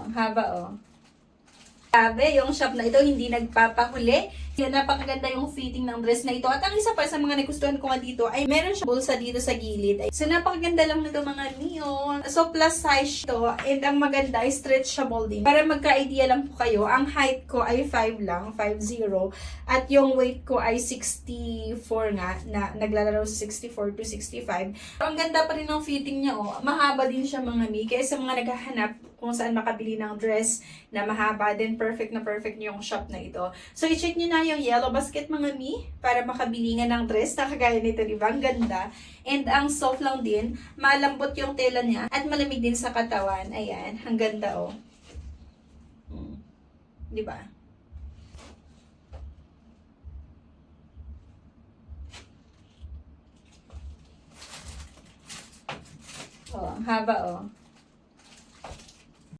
ang haba oh. Grabe, yung shop na ito hindi nagpapahuli. Yan, napakaganda yung fitting ng dress na ito. At ang isa pa sa mga nagustuhan ko nga dito ay meron siya bulsa dito sa gilid. So, napakaganda lang nito mga neo. So, plus size ito. And ang maganda ay stretchable din. Para magka-idea lang po kayo, ang height ko ay 5 lang, 5'0". At yung weight ko ay 64 nga, na naglalaro sa 64 to 65. So, ang ganda pa rin ng fitting niya, oh. Mahaba din siya mga mi. Kaya sa mga naghahanap kung saan makabili ng dress na mahaba, then perfect na perfect yung shop na ito. So, i-check nyo na yung yellow basket mga mi para makabili nga ng dress na kagaya nito, diba? Ang ganda. And ang soft lang din, malambot yung tela niya at malamig din sa katawan. Ayan, ang ganda oh. Diba? Oh, ang haba oh.